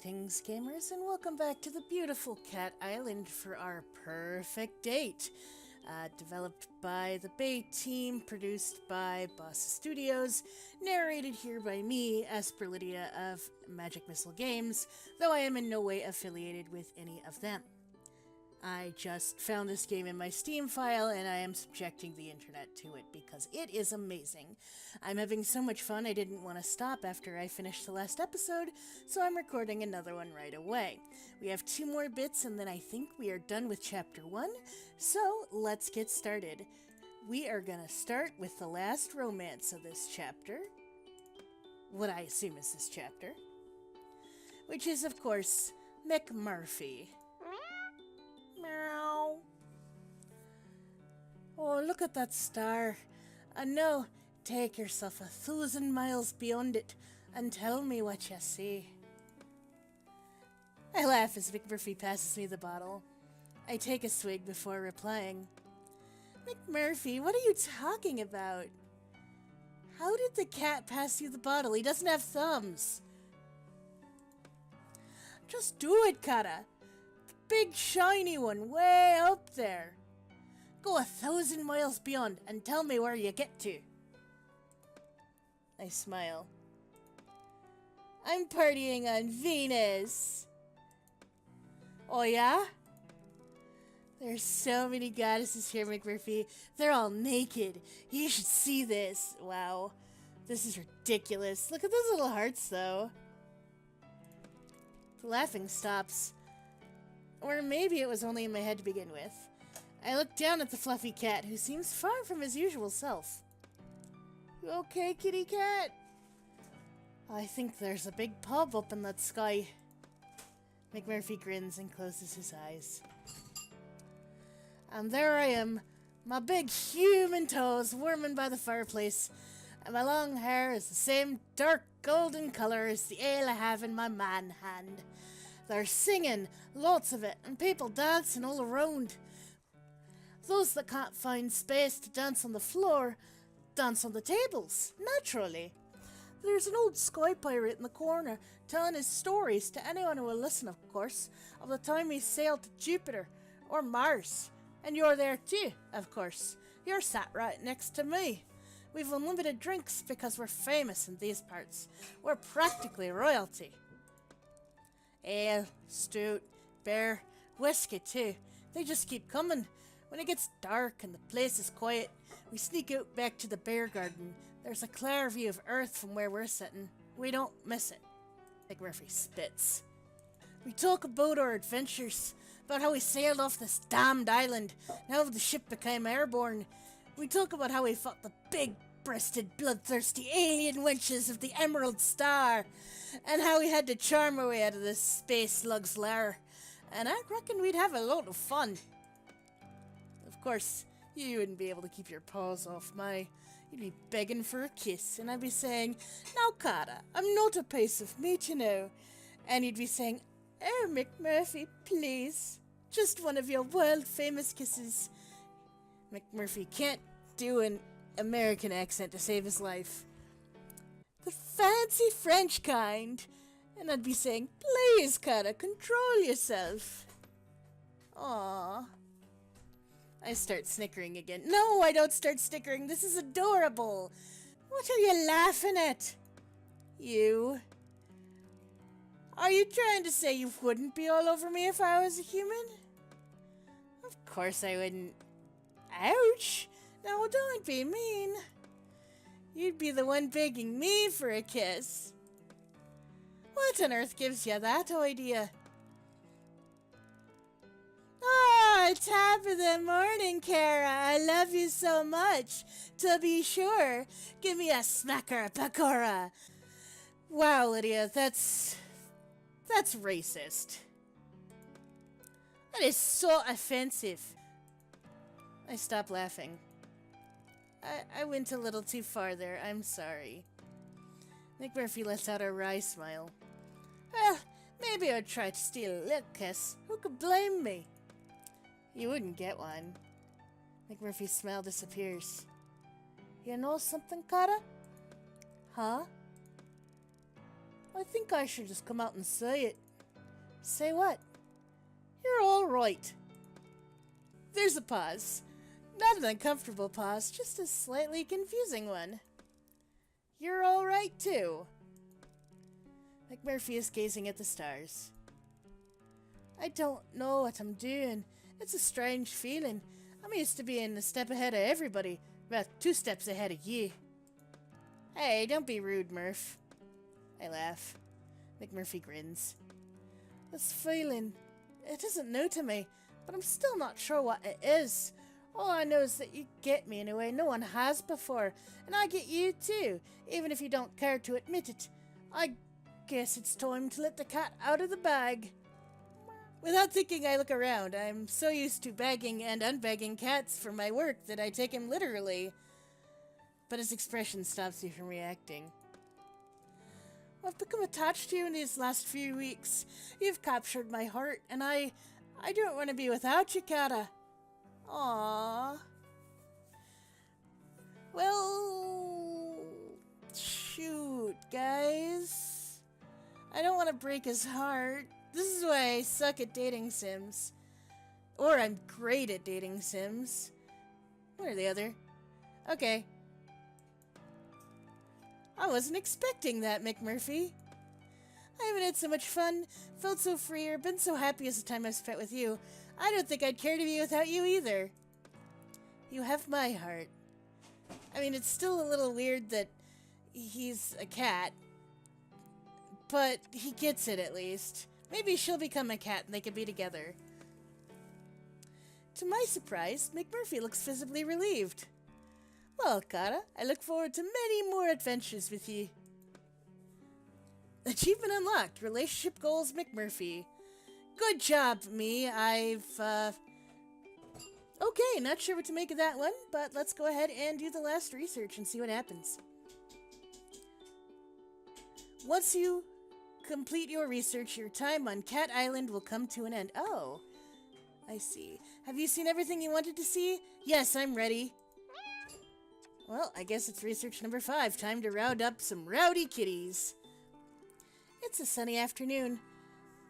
Greetings, gamers, and welcome back to the beautiful Cat Island for our Purrfect date. Developed by the Bay team, produced by Boss Studios, narrated here by me, Esper Lydia of Magic Missile Games, though I am in no way affiliated with any of them. I just found this game in my Steam file, and I am subjecting the internet to it because it is amazing. I'm having so much fun I didn't want to stop after I finished the last episode, so I'm recording another one right away. We have 2 more bits, and then I think we are done with Chapter 1, so let's get started. We are gonna start with the last romance of this chapter, what I assume is this chapter, which is, of course, McMurphy. Meow. Oh, look at that star. And now, take yourself 1,000 miles beyond it and tell me what you see. I laugh as McMurphy passes me the bottle. I take a swig before replying. McMurphy, what are you talking about? How did the cat pass you the bottle? He doesn't have thumbs. Just do it, Kata. Big shiny one way up there. Go 1,000 miles beyond and tell me where you get to. I smile. I'm partying on Venus. Oh yeah? There's so many goddesses here, McMurphy. They're all naked. You should see this. Wow. This is ridiculous. Look at those little hearts, though. The laughing stops. Or maybe it was only in my head to begin with. I look down at the fluffy cat, who seems far from his usual self. You okay, kitty cat? I think there's a big pub up in that sky. McMurphy grins and closes his eyes. And there I am, my big human toes warming by the fireplace, and my long hair is the same dark golden colour as the ale I have in my man hand. They're singing, lots of it, and people dancing all around. Those that can't find space to dance on the floor, dance on the tables, naturally. There's an old sky pirate in the corner, telling his stories to anyone who will listen, of course, of the time he sailed to Jupiter, or Mars. And you're there too, of course. You're sat right next to me. We've unlimited drinks because we're famous in these parts. We're practically royalty. Ale, stout, beer, whiskey too. They just keep coming. When it gets dark and the place is quiet, we sneak out back to the bear garden. There's a clear view of Earth from where we're sitting. We don't miss it. McMurphy spits. We talk about our adventures, about how we sailed off this damned island, and how the ship became airborne. We talk about how we fought the big-breasted, bloodthirsty alien wenches of the Emerald Star, and how we had to charm our way out of this space slug's lair. And I reckon we'd have a lot of fun. Of course, you wouldn't be able to keep your paws off you'd be begging for a kiss, and I'd be saying, "Now, Kata, I'm not a piece of meat, you know." And you'd be saying, "Oh, McMurphy, please. Just one of your world-famous kisses." McMurphy can't do an American accent to save his life. "The fancy French kind." And I'd be saying, "Please, Kata, control yourself." Aww. I start snickering again. No, I don't start snickering. This is adorable. What are you laughing at? You. Are you trying to say you wouldn't be all over me if I was a human? Of course I wouldn't. Ouch! Now don't be mean. You'd be the one begging me for a kiss. What on earth gives you that idea? Oh, top of the morning, Kara. I love you so much. To be sure, give me a smacker, Pakora. Wow, Lydia, that's racist. That is so offensive. I stop laughing. I went a little too far there. I'm sorry. McMurphy lets out a wry smile. Well, maybe I'd try to steal a little kiss. Who could blame me? You wouldn't get one. McMurphy's smile disappears. You know something, Kara? Huh? I think I should just come out and say it. Say what? You're all right. There's a pause. Not an uncomfortable pause, just a slightly confusing one. You're all right, too. McMurphy is gazing at the stars. I don't know what I'm doing. It's a strange feeling. I'm used to being a step ahead of everybody. Well, 2 steps ahead of you. Hey, don't be rude, Murph. I laugh. McMurphy grins. This feeling, it isn't new to me, but I'm still not sure what it is. All I know is that you get me in a way no one has before, and I get you too, even if you don't care to admit it. I guess it's time to let the cat out of the bag. Without thinking, I look around. I'm so used to bagging and unbagging cats for my work that I take him literally. But his expression stops me from reacting. I've become attached to you in these last few weeks. You've captured my heart, and I don't want to be without you, Kata. Aww. Well, shoot, guys. I don't want to break his heart. This is why I suck at dating sims. Or I'm great at dating sims. One or the other. Okay. I wasn't expecting that, McMurphy. I haven't had so much fun, felt so free, or been so happy as the time I've spent with you. I don't think I'd care to be without you either. You have my heart. I mean, it's still a little weird that he's a cat, but he gets it at least. Maybe she'll become a cat and they can be together. To my surprise, McMurphy looks visibly relieved. Well, Kata, I look forward to many more adventures with you. Achievement unlocked. Relationship goals, McMurphy. Good job, me. Okay, not sure what to make of that one, but let's go ahead and do the last research and see what happens. Once you complete your research, your time on Cat Island will come to an end. Oh, I see. Have you seen everything you wanted to see? Yes, I'm ready. Well, I guess it's research number 5. Time to round up some rowdy kitties. It's a sunny afternoon.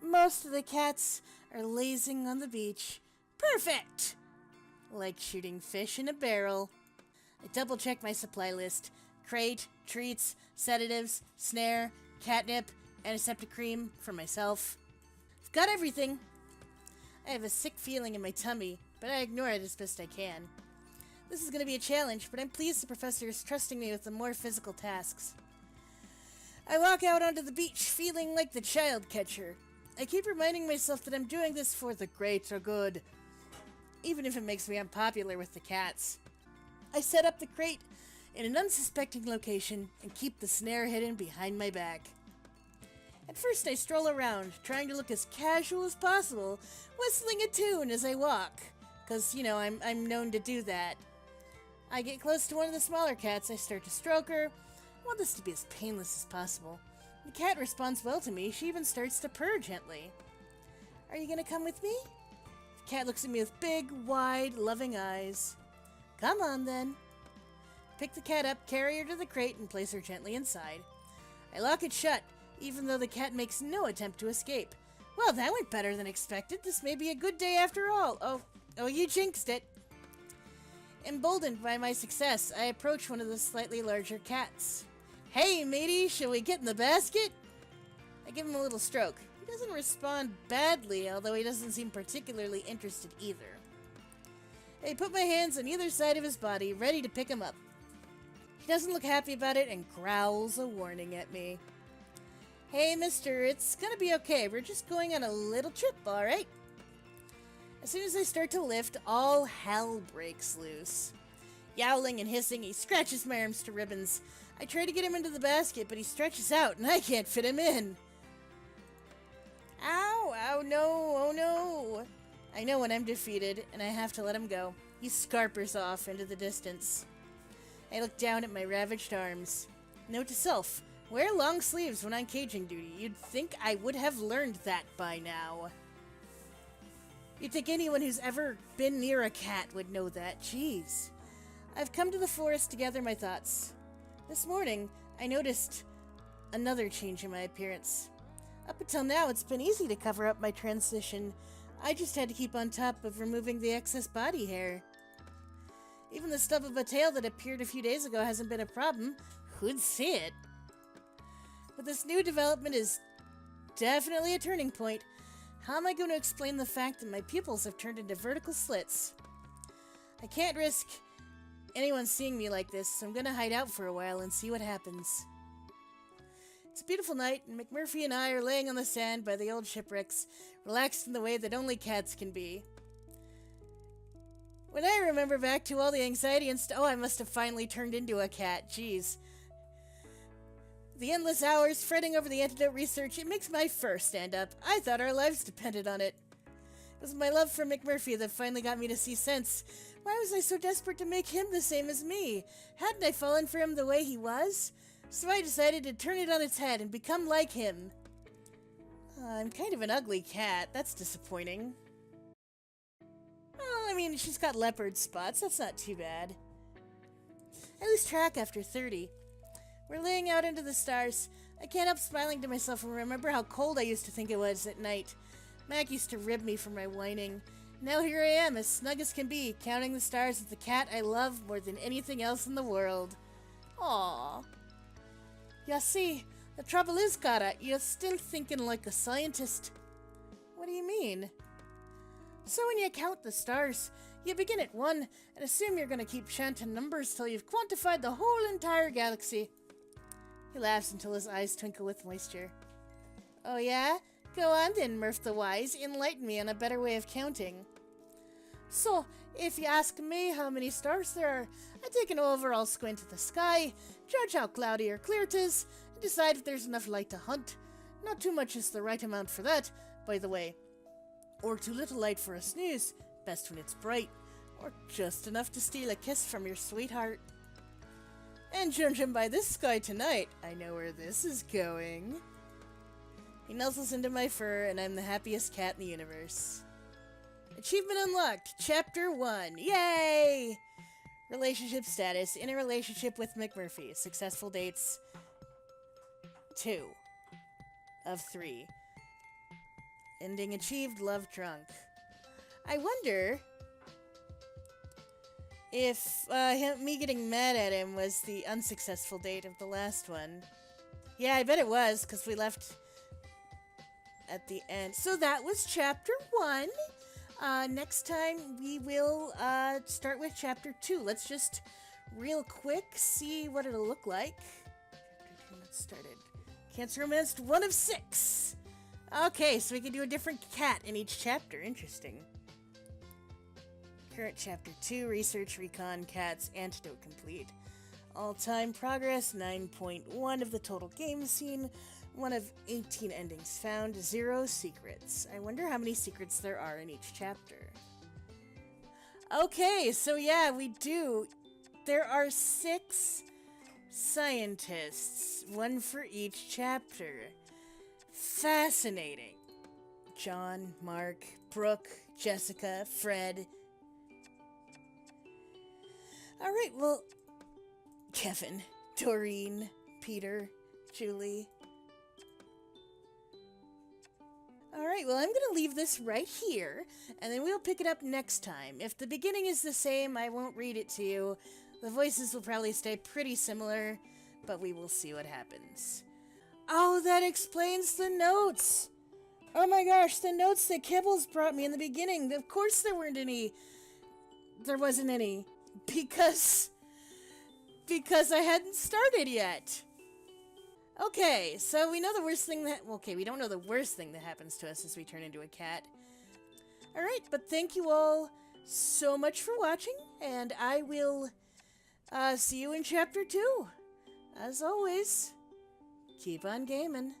Most of the cats are lazing on the beach. Perfect! Like shooting fish in a barrel. I double-check my supply list. Crate, treats, sedatives, snare, catnip, antiseptic cream for myself. I've got everything. I have a sick feeling in my tummy, but I ignore it as best I can. This is going to be a challenge, but I'm pleased the professor is trusting me with the more physical tasks. I walk out onto the beach feeling like the child catcher. I keep reminding myself that I'm doing this for the greater good, even if it makes me unpopular with the cats. I set up the crate in an unsuspecting location and keep the snare hidden behind my back. At first I stroll around, trying to look as casual as possible, whistling a tune as I walk, because, you know, I'm known to do that. I get close to one of the smaller cats, I start to stroke her. I want this to be as painless as possible. The cat responds well to me, she even starts to purr gently. Are you gonna come with me? The cat looks at me with big, wide, loving eyes. Come on then. Pick the cat up, carry her to the crate, and place her gently inside. I lock it shut, even though the cat makes no attempt to escape. Well, that went better than expected. This may be a good day after all. Oh, you jinxed it. Emboldened by my success, I approach one of the slightly larger cats. Hey, matey, shall we get in the basket? I give him a little stroke. He doesn't respond badly, although he doesn't seem particularly interested either. I put my hands on either side of his body, ready to pick him up. He doesn't look happy about it and growls a warning at me. Hey, mister, it's gonna be okay. We're just going on a little trip, alright? As soon as I start to lift, all hell breaks loose. Yowling and hissing, he scratches my arms to ribbons. I try to get him into the basket, but he stretches out and I can't fit him in. Ow, ow, no, oh no. I know when I'm defeated, and I have to let him go. He scarpers off into the distance. I look down at my ravaged arms. Note to self, wear long sleeves when on caging duty. You'd think I would have learned that by now. You'd think anyone who's ever been near a cat would know that. Jeez. I've come to the forest to gather my thoughts. This morning, I noticed another change in my appearance. Up until now, it's been easy to cover up my transition. I just had to keep on top of removing the excess body hair. Even the stub of a tail that appeared a few days ago hasn't been a problem. Who'd see it? But this new development is definitely a turning point. How am I going to explain the fact that my pupils have turned into vertical slits? I can't risk anyone seeing me like this, so I'm going to hide out for a while and see what happens. It's a beautiful night, and McMurphy and I are laying on the sand by the old shipwrecks, relaxed in the way that only cats can be. When I remember back to all the anxiety and oh, I must have finally turned into a cat, jeez. The endless hours fretting over the antidote research, it makes my fur stand up. I thought our lives depended on it. It was my love for McMurphy that finally got me to see sense. Why was I so desperate to make him the same as me? Hadn't I fallen for him the way he was? So I decided to turn it on its head and become like him. I'm kind of an ugly cat. That's disappointing. Well, I mean, she's got leopard spots. That's not too bad. I lose track after 30. We're laying out into the stars. I can't help smiling to myself and remember how cold I used to think it was at night. Mac used to rib me for my whining. Now here I am, as snug as can be, counting the stars with the cat I love more than anything else in the world. Aww. Ya see, the trouble is, Kara, you're still thinking like a scientist. What do you mean? So when you count the stars, you begin at 1 and assume you're going to keep chanting numbers till you've quantified the whole entire galaxy. He laughs until his eyes twinkle with moisture. Oh yeah? Go on then, Murph the Wise, enlighten me on a better way of counting. So, if you ask me how many stars there are, I take an overall squint at the sky, judge how cloudy or clear it is, and decide if there's enough light to hunt. Not too much is the right amount for that, by the way. Or too little light for a snooze, best when it's bright. Or just enough to steal a kiss from your sweetheart. And judging by this sky tonight, I know where this is going. He nuzzles into my fur, and I'm the happiest cat in the universe. Achievement unlocked, Chapter 1. Yay! Relationship status, in a relationship with McMurphy. Successful dates, 2 of 3. Ending achieved, love drunk. I wonder if me getting mad at him was the unsuccessful date of the last one. Yeah, I bet it was, because we left at the end. So that was Chapter 1. Next time we will start with Chapter 2. Let's just real quick see what it'll look like. Chapter 2, let's start it. Cancer Romanced 1 of 6. Okay, so we can do a different cat in each chapter. Interesting. Current Chapter 2, Research, Recon, Cats, Antidote complete. All-time progress, 9.1 of the total game scene. 1 of 18 endings found, 0 secrets. I wonder how many secrets there are in each chapter. Okay, so yeah, we do. There are 6 scientists, 1 for each chapter. Fascinating. John, Mark, Brooke, Jessica, Fred. Alright, well, Kevin, Doreen, Peter, Julie. Alright, well, I'm going to leave this right here, and then we'll pick it up next time. If the beginning is the same, I won't read it to you. The voices will probably stay pretty similar, but we will see what happens. Oh, that explains the notes! Oh my gosh, the notes that Kibbles brought me in the beginning. Of course there weren't any. There wasn't any. Because I hadn't started yet. Okay, so we know the worst thing that... Okay, we don't know the worst thing that happens to us as we turn into a cat. Alright, but thank you all so much for watching, and I will see you in Chapter 2. As always, keep on gaming.